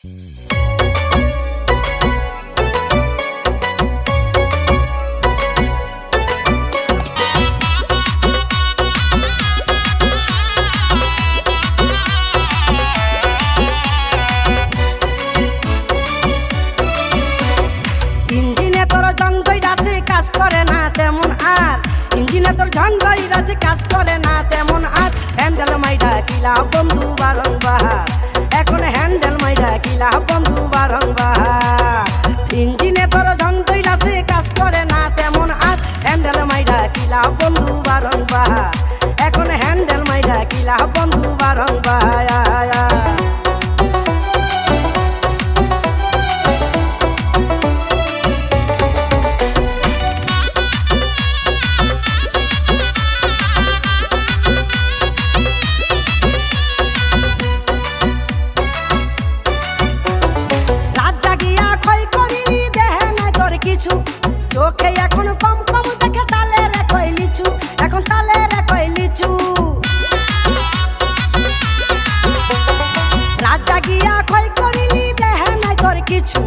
ইঞ্জিনে তোর জং দইরাছে কাজ করে না তেমন আর, ইঞ্জিনে তোর জং দইরাছে কাজ করে না তেমন আর। হ্যান্ডেল মাইডা কিলা বন্ধু বারংবার, এখন হ্যান্ডেল মাইডা কিলা বন্ধু বারংবার। ইঞ্জিনে তোর জং দইরাছে কাজ করে না তেমন আর, হ্যান্ডেল মাইডা কিলা বন্ধু বারংবার, এখন হ্যান্ডেল মাইডা কিলা বন্ধু বারংবার। চোখে এখন কম কম দেখে তালে রে কই লিচু, এখন তালে রে কই লিচু। রাত জাগিয়া কই করিলি দেহে নাই তোর কিছু,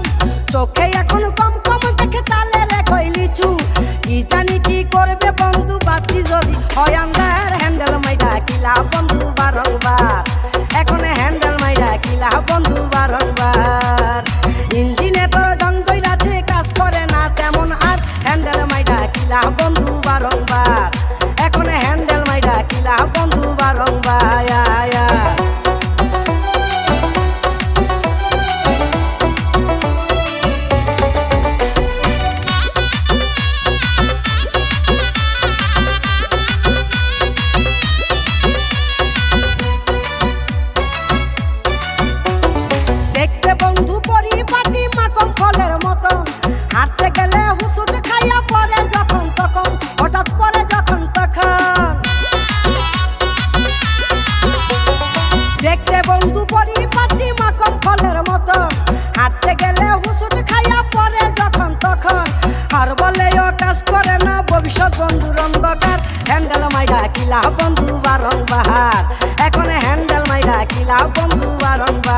চোখে এখন কম কম দেখে তালে রে কই লিচু। কি জানি কি করবে বন্ধু বাতি যদি হয় আন্দার, হ্যান্ডেল মাইডা কিলা বন্ধু বারংবার, এখন হ্যান্ডেল মাইডা কিলা বন্ধু বারংবার। ইঞ্জিনে তোর জং দইরাছে কাজ করে না তেমন আর, হ্যান্ডেল মাইডা কিলা বন্ধু বারংবার, এখন হ্যান্ডেল মাইডা কিলা বন্ধু বারংবার। দেখতে বন্ধু পরিপাটি মাখন ফলের মতন, হাঁটতে গেলে হুসুট খাইয়া পরে যখন তখন, হঠাৎ পরে যখন তখন। দেখতে বন্ধু পরিপাটি মাখন ফলের মতন, হাঁটতে গেলে হুসুট খাইয়া পরে যখন তখন। আর বলেও কাজ করে না ভবিষ্যৎ বন্ধুর অন্ধকার, হ্যান্ডেল মাইডা কিলা বন্ধু বারংবার, এখন হ্যান্ডেল মাইডা কিলা বন্ধু বারংবার।